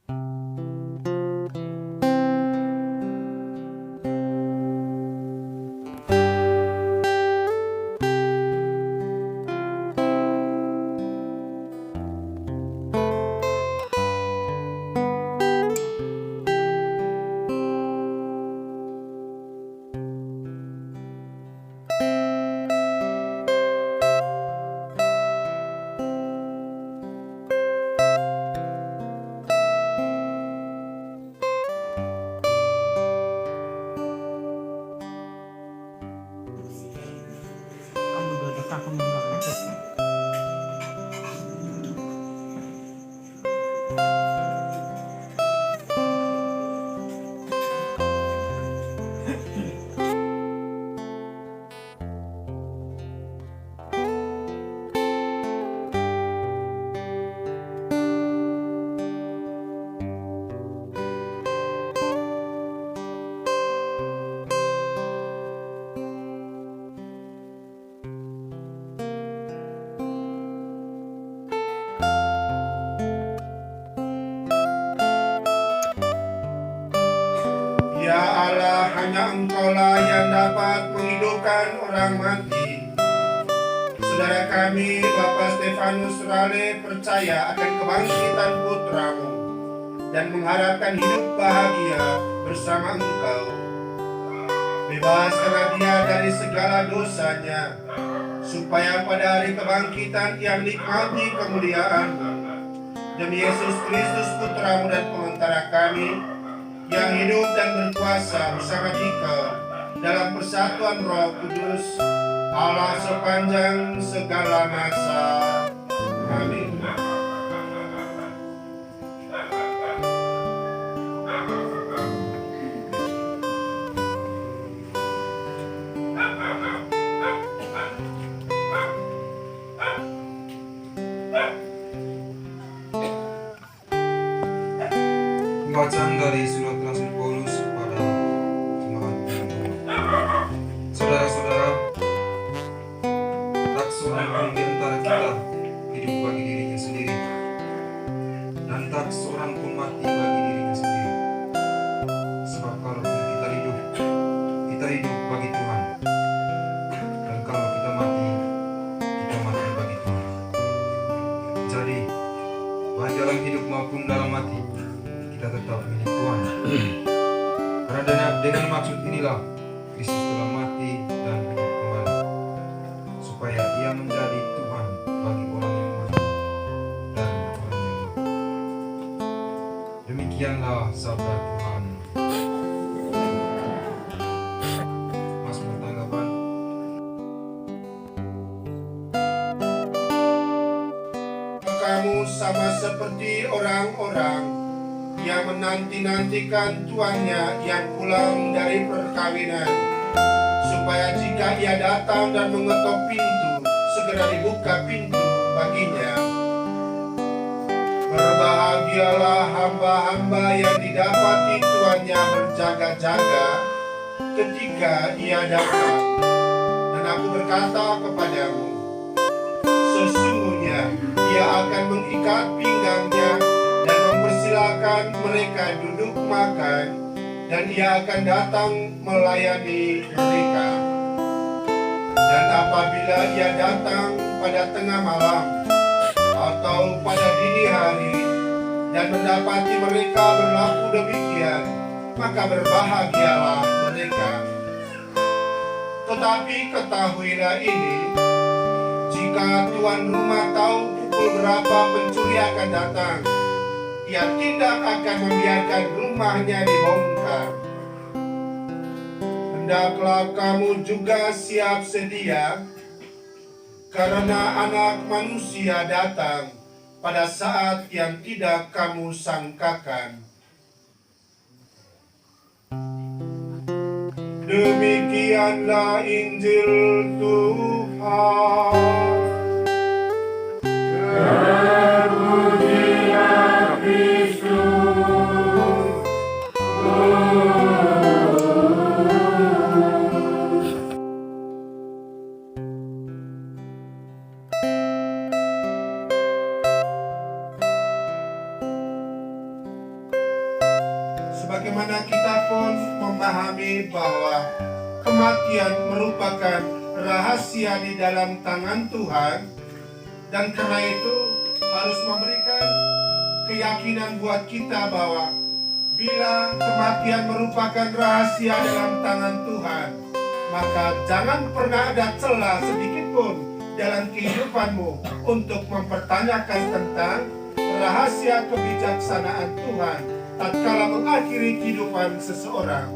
Ya Allah, hanya Engkaulah yang dapat menghidupkan orang mati. Saudara kami, Bapak Stefanus Rale, percaya akan kebangkitan putramu dan mengharapkan hidup bahagia bersama Engkau. Bebaskanlah dia dari segala dosanya, supaya pada hari kebangkitan ia nikmati kemuliaan-Mu. Demi Yesus Kristus putramu dan pengantara kami, yang hidup dan berkuasa bersama Dikau dalam persatuan Roh Kudus, Allah sepanjang segala masa. Amin. Bacaan dari surat Rasul Paulus pada jemaat Roma. Saudara-saudara, tak seorang pun di antara kita hidup bagi dirinya sendiri, dan tak seorang pun mati bagi dirinya sendiri. Sebab kalaupun kita hidup bagi Tuhan, dan kalau kita mati bagi Tuhan. Jadi, baik dalam hidup maupun dalam mati, kita tetap milik Tuhan. Karena dengan maksud inilah Kristus telah mati dan hidup kembali, supaya Ia menjadi Tuhan bagi orang yang mati dan orang yang hidup. Demikianlah sabda Tuhan. Mas bertanggapan? Kamu sama seperti orang-orang yang menanti-nantikan tuannya yang pulang dari perkawinan, supaya jika ia datang dan mengetok pintu, segera dibuka pintu baginya. Berbahagialah hamba-hamba yang didapati tuannya berjaga-jaga ketika ia datang. Dan aku berkata kepadamu, sesungguhnya ia akan mengikat pinggangnya dan mempersilahkan mereka duduk makan, dan ia akan datang melayani mereka. Dan apabila ia datang pada tengah malam atau pada dini hari dan mendapati mereka berlaku demikian, maka berbahagialah mereka. Tetapi ketahuilah ini, jika tuan rumah tahu pukul berapa pencuri akan datang, ia tidak akan membiarkan rumahnya dibongkar. Hendaklah kamu juga siap sedia, karena Anak Manusia datang pada saat yang tidak kamu sangkakan. Demikianlah Injil Tuhan. Terpujilah Kristus. memahami bahwa kematian merupakan rahasia di dalam tangan Tuhan, dan karena itu harus memberikan keyakinan buat kita bahwa bila kematian merupakan rahasia dalam tangan Tuhan, maka jangan pernah ada celah sedikit pun dalam kehidupanmu untuk mempertanyakan tentang rahasia kebijaksanaan Tuhan tatkala mengakhiri kehidupan seseorang.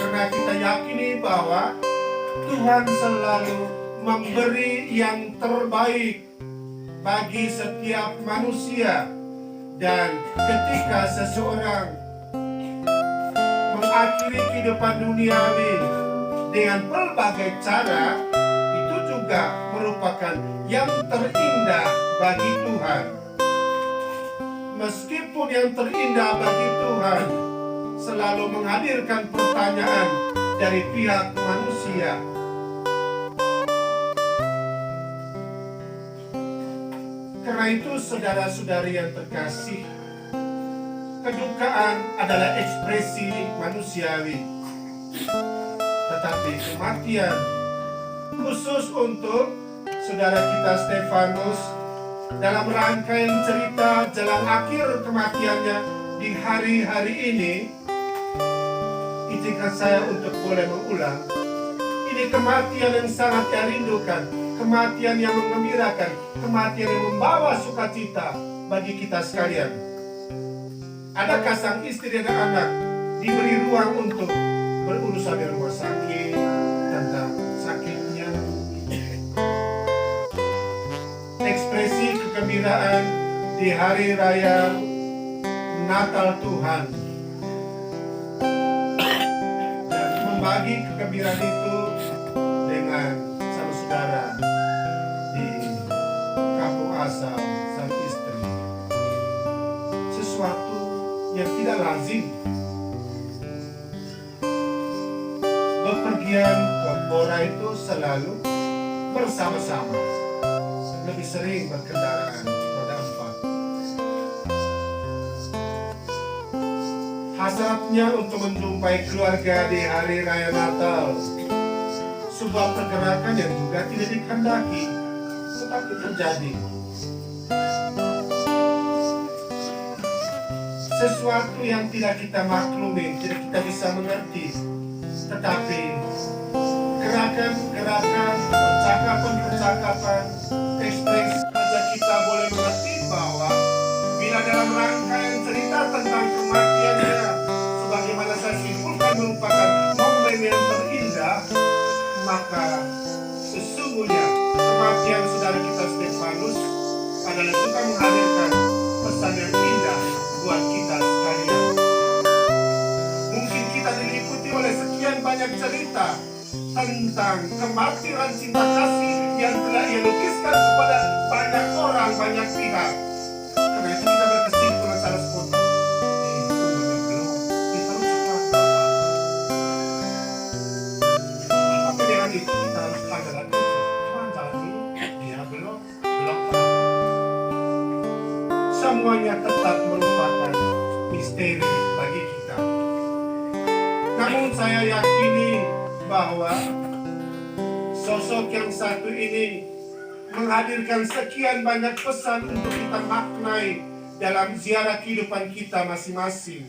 Karena kita yakini bahwa Tuhan selalu memberi yang terbaik bagi setiap manusia, dan ketika seseorang mengakhiri kehidupan duniawi dengan berbagai cara, itu juga merupakan yang terindah bagi Tuhan. Meskipun yang terindah bagi Tuhan selalu menghadirkan pertanyaan dari pihak manusia. Karena itu saudara-saudari yang terkasih, kedukaan adalah ekspresi manusiawi. Tetapi kematian, khusus untuk saudara kita Stefanus, dalam rangkaian cerita jalan akhir kematiannya di hari-hari ini, izinkan saya untuk boleh mengulang. Ini kematian yang sangat saya rindukan, kematian yang menggembirakan, kematian yang membawa sukacita bagi kita sekalian. Adakah sang istri dan anak diberi ruang untuk berurusan di rumah sakit tentang sakitnya? Ekspresi kegembiraan di hari raya Natal Tuhan, dan membagi kegembiraan itu dengan saudara di kampung asal sang istri, sesuatu yang tidak lazim. Bepergian ke Bora itu selalu bersama-sama, lebih sering berkendaraan roda 4. Hasratnya untuk menjumpai keluarga di hari raya Natal, sebuah pergerakan yang juga tidak dikehendaki, tetapi terjadi. Sesuatu yang tidak kita maklumi, tidak kita bisa mengerti, tetapi gerakan-gerakan, percakapan-percakapan, ekspresi saja kita boleh mengerti bahwa bila dalam rangkaian cerita tentang kematiannya, sebagaimana saya simpulkan merupakan momen yang terindah, maka sesungguhnya kematian saudara kita Stefanus adalah juga menghadirkan pesan yang indah buat kita sekalian. Mungkin kita diliputi oleh sekian banyak cerita tentang kemartiran cinta kasih yang telah ia lukiskan kepada banyak orang, banyak pihak. Karena itu kita berkesimpulan secara spontan, umurnya belum, kita harus cepat. Tapi dengan itu kita harus tanggal lagi, Tuhan jalan dulu, dia belum. Semuanya tetap merupakan misteri bagi kita. Namun saya yakini bahwa sosok yang satu ini menghadirkan sekian banyak pesan untuk kita maknai dalam ziarah kehidupan kita masing-masing.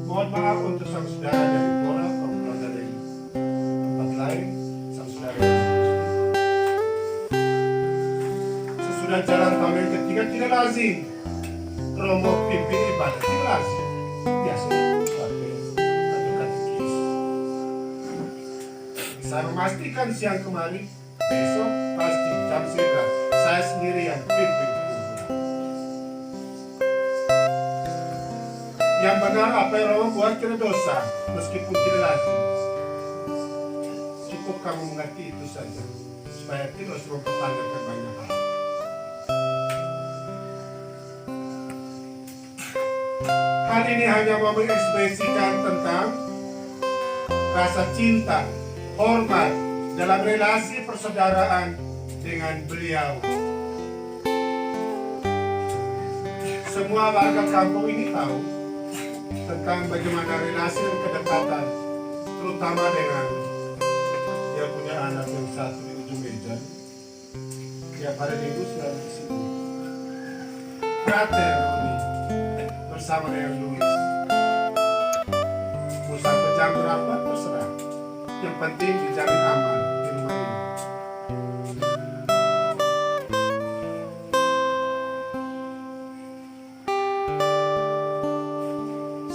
Mohon maaf untuk sang saudara dari Bora, kalau dari tempat lain, sang saudara. Sesudah jalan tahun yang ketiga tidak lazim romo pimpin ibadah, tidak lazim. Biasanya saya memastikan siang kemarin, besok pasti jam 11 saya sendiri yang pimpin kumpulan. Yang benar apa yang Romo buat kena dosa, meskipun tidak lazim. Cukup kamu mengerti itu saja, supaya tidak harus mempertanyakan banyak hal. Hal ini hanya mau mengekspresikan tentang rasa cinta, hormat dalam relasi persaudaraan dengan beliau. semua warga kampung ini tahu tentang bagaimana relasi dan kedekatan, terutama dengan dia punya anak yang satu di ujung meja. Tiap hari Minggu selalu di sini. Frater Roni bersama dengan Luis. Mau sampai jam berapa terserah. Yang penting dijamin aman di rumah ini.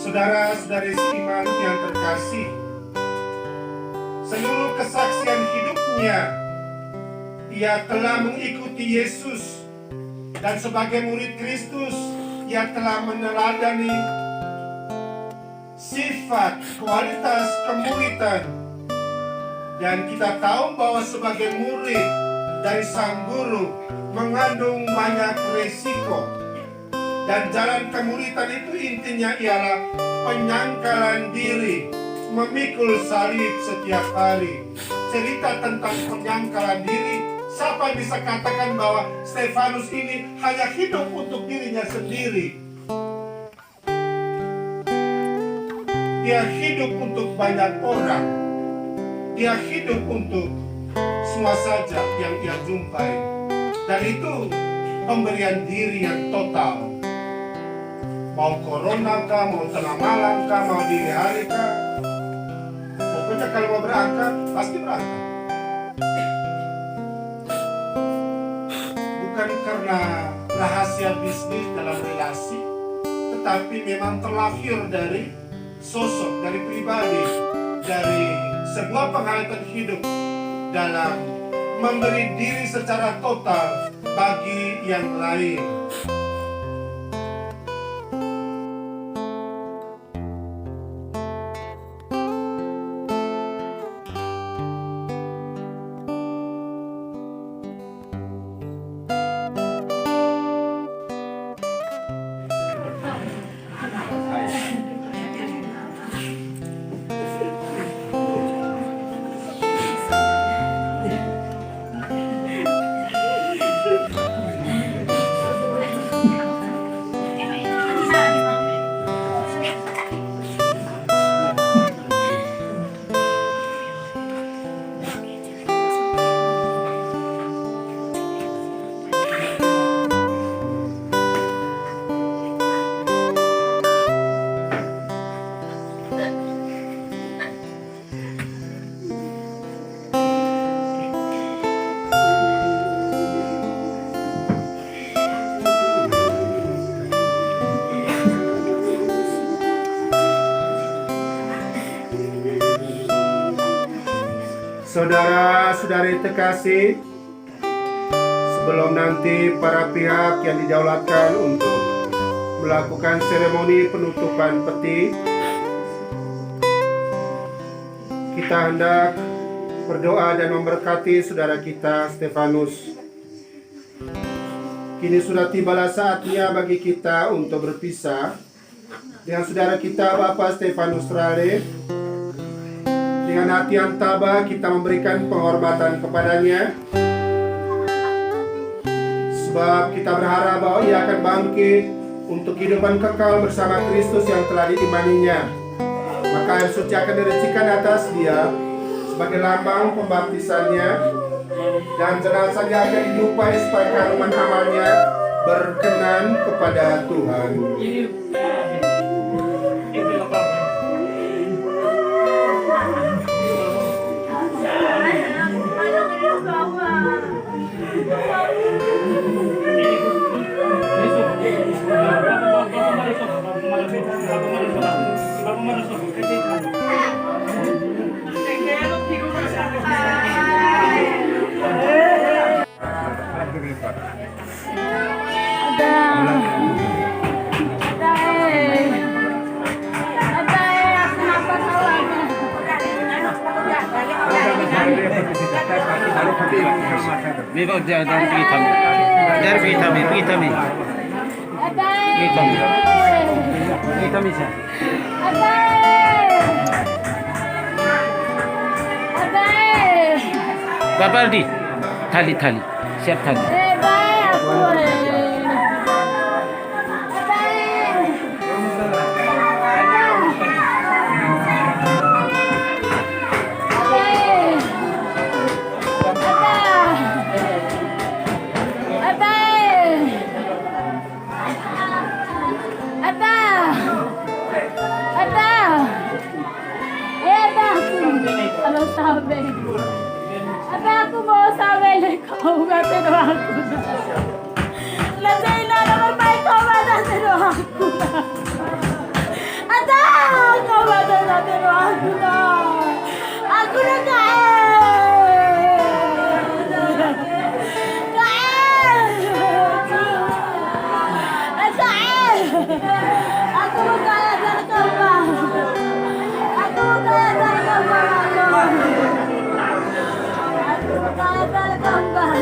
Saudara-saudari seiman yang terkasih, seluruh kesaksian hidupnya, ia telah mengikuti Yesus, dan sebagai murid Kristus, ia telah meneladani sifat, kualitas kemuridan. Dan kita tahu bahwa sebagai murid dari sang guru mengandung banyak resiko. Dan jalan kemuridan itu intinya ialah penyangkalan diri, memikul salib setiap hari. Cerita tentang penyangkalan diri, siapa bisa katakan bahwa Stefanus ini hanya hidup untuk dirinya sendiri? Dia hidup untuk banyak orang. Dia hidup untuk semua saja yang ia jumpai. Dan itu pemberian diri yang total. Mau corona kah, mau tengah malam kah, mau dini hari kah. Pokoknya kalau mau berangkat, pasti berangkat. Bukan karena rahasia bisnis dalam relasi, tetapi memang terlahir dari sosok, dari pribadi, dari sebuah penghayatan hidup dalam memberi diri secara total bagi yang lain. Saudara-saudari terkasih, sebelum nanti para pihak yang didaulatkan untuk melakukan seremoni penutupan peti, kita hendak berdoa dan memberkati saudara kita Stefanus. Kini sudah tibalah saatnya bagi kita untuk berpisah dengan saudara kita Bapak Stefanus Rale. Dengan hati yang tabah kita memberikan penghormatan kepadanya, sebab kita berharap bahwa ia akan bangkit untuk kehidupan kekal bersama Kristus yang telah diimaninya. Maka air suci akan direcikan atas dia sebagai lambang pembaptisannya, dan jenazahnya akan dilupai supaya karuman amalnya berkenan kepada Tuhan. Bapak di tali siap tali. Ate, aku mau sama kau, kata doa aku. Nanti naman may kau kata doa aku. Ate, kau kata doa aku lah. Aku nak aku mau kaya dari kembang. Aku mau kaya dari kembang. Aku mau kaya dari kembang.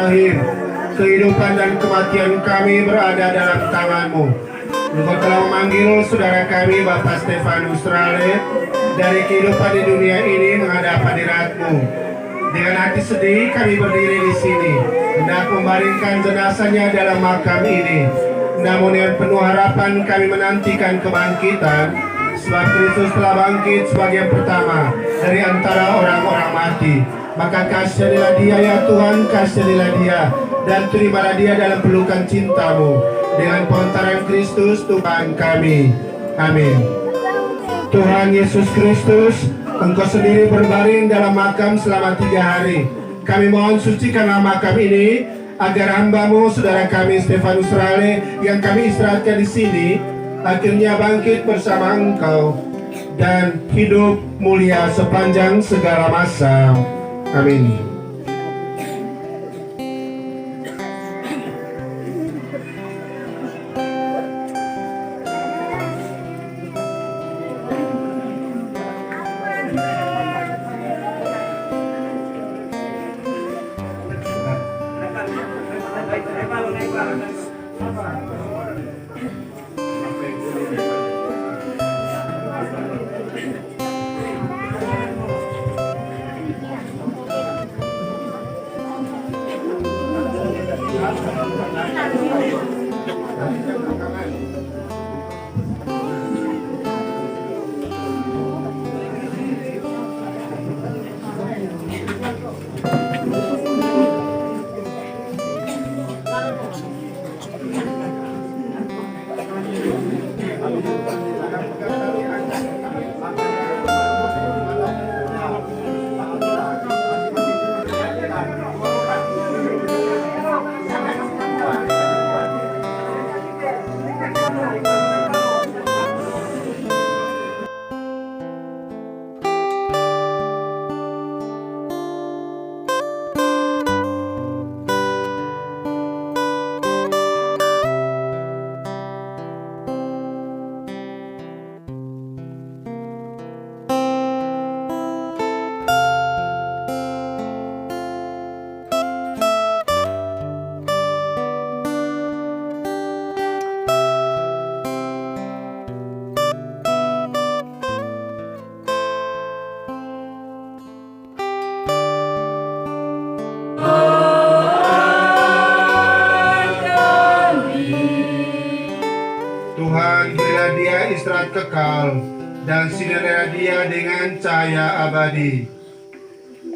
Akhir, kehidupan dan kematian kami berada dalam tangan-Mu. Engkau telah memanggil saudara kami Bapak Stefanus Rale dari kehidupan di dunia ini menghadap hadirat-Mu. Dengan hati sedih kami berdiri di sini, hendak membaringkan jenazahnya dalam makam ini. Namun dengan penuh harapan kami menantikan kebangkitan, sebab Kristus telah bangkit sebagai yang pertama dari antara orang-orang mati. Maka kasihanilah dia ya Tuhan, kasihanilah dia, dan terimalah dia dalam pelukan cinta-Mu. Dengan pengantaran Kristus Tuhan kami. Amin. Tuhan Yesus Kristus, Engkau sendiri berbaring dalam makam selama 3 hari. Kami mohon sucikanlah makam ini, agar hamba-Mu, saudara kami Stefanus Rale, yang kami istirahatkan di sini, akhirnya bangkit bersama Engkau dan hidup mulia sepanjang segala masa. Amin. Tuhan, berilah dia istirahat kekal dan sinarilah dia dengan cahaya abadi.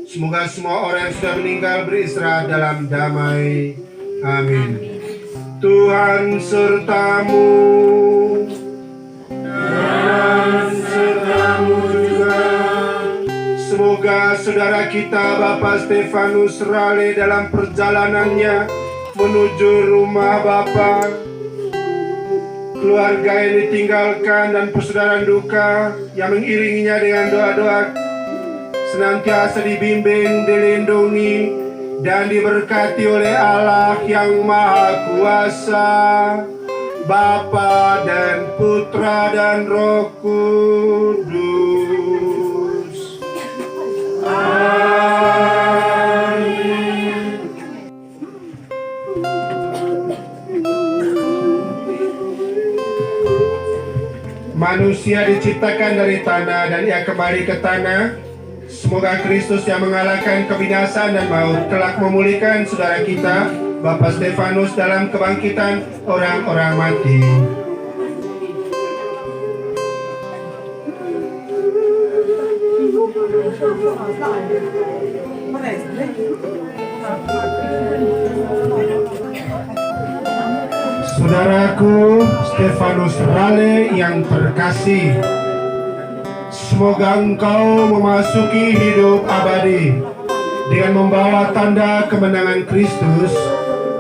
Semoga semua orang yang sudah meninggal beristirahat dalam damai. Amin. Tuhan sertamu dan sertamu juga. Semoga saudara kita Bapak Stefanus Rale dalam perjalanannya menuju rumah Bapa, keluarga yang ditinggalkan dan persaudaraan duka yang mengiringinya dengan doa-doa senantiasa dibimbing, dilindungi, dan diberkati oleh Allah yang Maha Kuasa, Bapa dan Putra dan Roh Kudus. Amin. Manusia diciptakan dari tanah dan ia kembali ke tanah. Semoga Kristus yang mengalahkan kebinasaan dan maut kelak memulihkan saudara kita Bapak Stefanus dalam kebangkitan orang-orang mati. Saudaraku Stefanus Rale yang terkasih, semoga engkau memasuki hidup abadi dengan membawa tanda kemenangan Kristus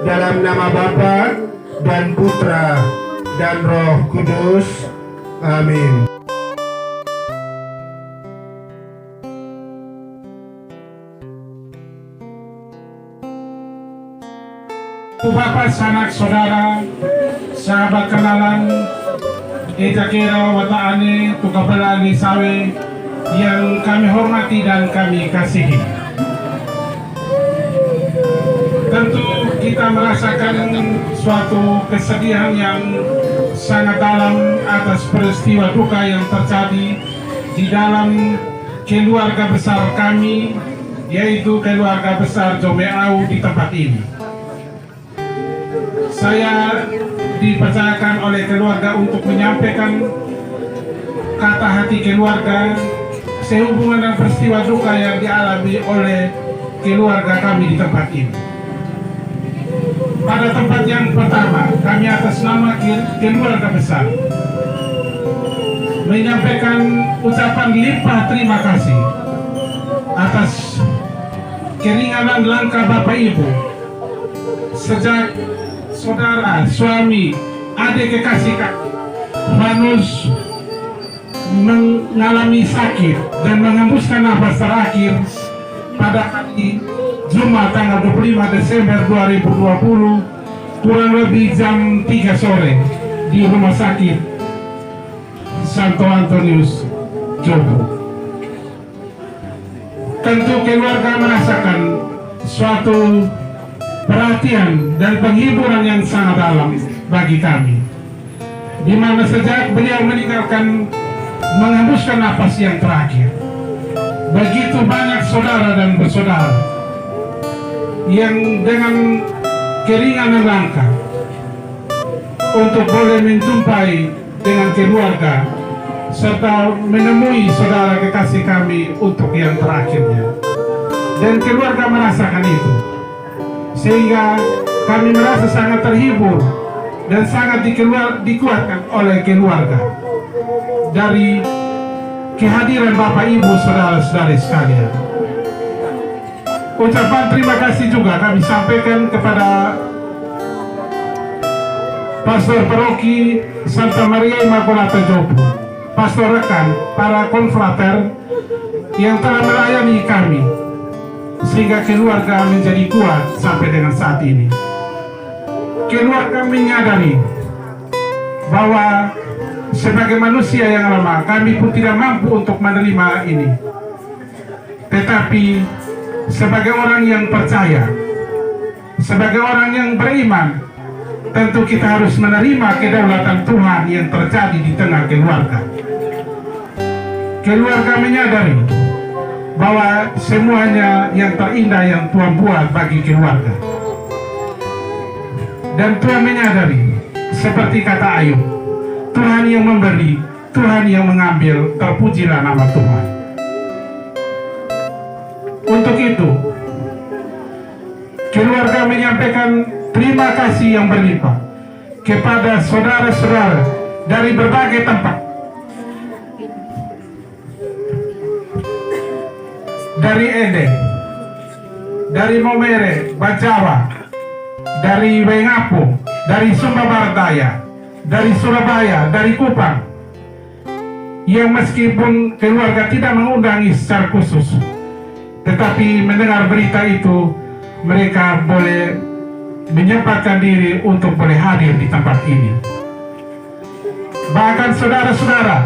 dalam nama Bapa dan Putra dan Roh Kudus. Amin. Bapak, sanak saudara, sahabat kenalan, kita kira wataane tukapelani sawe yang kami hormati dan kami kasihi. Tentu kita merasakan suatu kesedihan yang sangat dalam atas peristiwa duka yang terjadi di dalam keluarga besar kami, yaitu keluarga besar Jomeau di tempat ini. Saya dipercayakan oleh keluarga untuk menyampaikan kata hati keluarga sehubungan dengan peristiwa duka yang dialami oleh keluarga kami di tempat ini. Pada tempat yang pertama, kami atas nama keluarga besar menyampaikan ucapan limpah terima kasih atas keringanan langkah Bapak Ibu sejak saudara, suami, adik kekasih kami Vanus mengalami sakit dan menghembuskan nafas terakhir pada hari Jumat tanggal 25 Desember 2020 kurang lebih jam 3 sore di Rumah Sakit Santo Antonius, Jombang. Tentu keluarga merasakan suatu perhatian dan penghiburan yang sangat dalam bagi kami, di mana sejak beliau meninggalkan menghembuskan nafas yang terakhir, begitu banyak saudara dan bersaudara yang dengan keringanan langkah untuk boleh menjumpai dengan keluarga serta menemui saudara kekasih kami untuk yang terakhirnya, dan keluarga merasakan itu, sehingga kami merasa sangat terhibur dan sangat dikuatkan oleh keluarga dari kehadiran Bapak Ibu saudara-saudari sekalian. Ucapan terima kasih juga kami sampaikan kepada Pastor Paroki Santa Maria Immaculata Jombang, pastor rekan, para konfrater yang telah melayani kami sehingga keluarga menjadi kuat sampai dengan saat ini. Keluarga menyadari bahwa sebagai manusia yang lemah, kami pun tidak mampu untuk menerima ini. Tetapi sebagai orang yang percaya, sebagai orang yang beriman, tentu kita harus menerima kedaulatan Tuhan yang terjadi di tengah keluarga. Keluarga menyadari bahwa semuanya yang terindah yang Tuhan buat bagi keluarga. Dan Tuhan menyadari, seperti kata Ayub, Tuhan yang memberi, Tuhan yang mengambil, terpujilah nama Tuhan. Untuk itu, keluarga menyampaikan terima kasih yang berlimpah kepada saudara-saudara dari berbagai tempat, dari Ede, dari Momere, Bajawa, dari Wengapu, dari Sumba Barat Daya, dari Surabaya, dari Kupang, yang meskipun keluarga tidak mengundangi secara khusus, tetapi mendengar berita itu, mereka boleh menyempatkan diri untuk boleh hadir di tempat ini. Bahkan saudara-saudara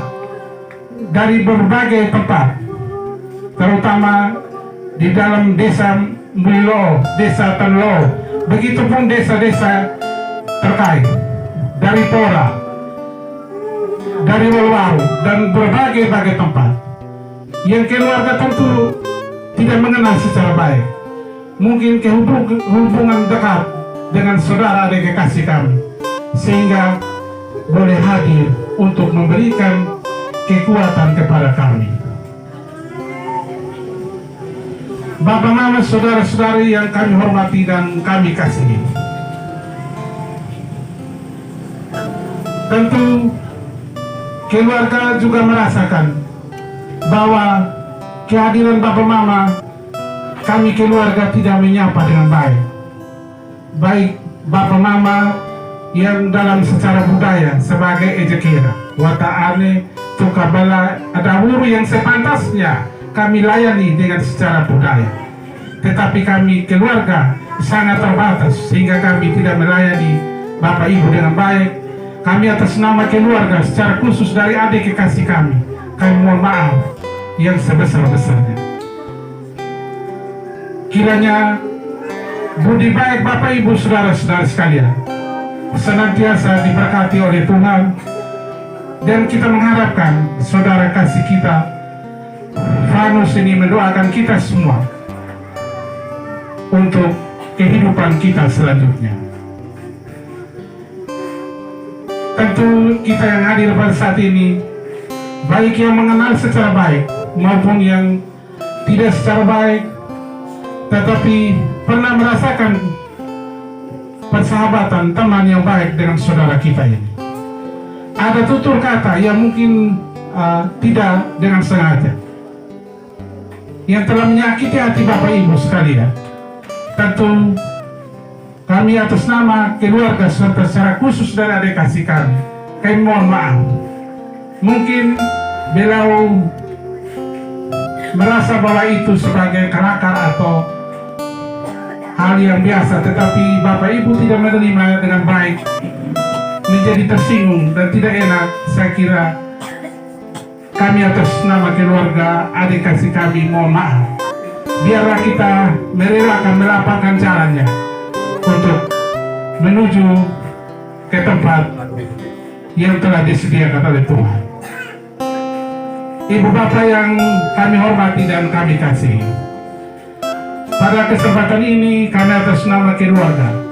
dari berbagai tempat, terutama di dalam desa Mulilo, desa Tenlo, begitupun desa-desa terkait, dari Pora, dari Walwaru, dan berbagai tempat yang keluarga tentu tidak mengenal secara baik. Mungkin hubungan dekat dengan saudara adik kekasih kami, sehingga boleh hadir untuk memberikan kekuatan kepada kami. Bapak Mama, saudara-saudari yang kami hormati dan kami kasihi, tentu keluarga juga merasakan bahwa kehadiran Bapak Mama, kami keluarga tidak menyapa dengan baik. Baik Bapak Mama yang dalam secara budaya sebagai ejekira, wataane, tukabala, ada wuru yang sepantasnya kami layani dengan secara budaya. Tetapi kami keluarga sangat terbatas sehingga kami tidak melayani Bapak Ibu dengan baik. Kami atas nama keluarga secara khusus dari adik kekasih kami mohon maaf yang sebesar-besarnya. Kiranya budi baik Bapak Ibu saudara-saudara sekalian senantiasa diberkati oleh Tuhan, dan kita mengharapkan saudara kasih kita Vanus ini mendoakan kita semua untuk kehidupan kita selanjutnya. Tentu kita yang hadir pada saat ini, baik yang mengenal secara baik maupun yang tidak secara baik, tetapi pernah merasakan persahabatan teman yang baik dengan saudara kita ini. Ada tutur kata yang mungkin tidak dengan sengaja yang telah menyakiti hati Bapak Ibu sekalian. Tentu kami atas nama keluarga serta secara khusus dari adik kasih kami mohon maaf. Mungkin beliau merasa bahwa itu sebagai kelakar atau hal yang biasa, tetapi Bapak Ibu tidak menerima dengan baik, menjadi tersinggung dan tidak enak. Saya kira kami atas nama keluarga adik kasih kami mohon maaf. Biarlah kita merelakan melapangkan jalannya untuk menuju ke tempat yang telah disediakan oleh Tuhan. Ibu bapak yang kami hormati dan kami kasih, pada kesempatan ini kami atas nama keluarga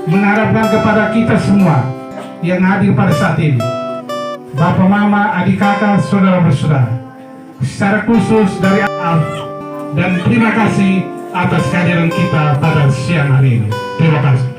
mengharapkan kepada kita semua yang hadir pada saat ini, bapak mama, adik kakak, saudara bersaudara, secara khusus dari Alf, dan terima kasih atas kehadiran kita pada siang hari ini. Terima kasih.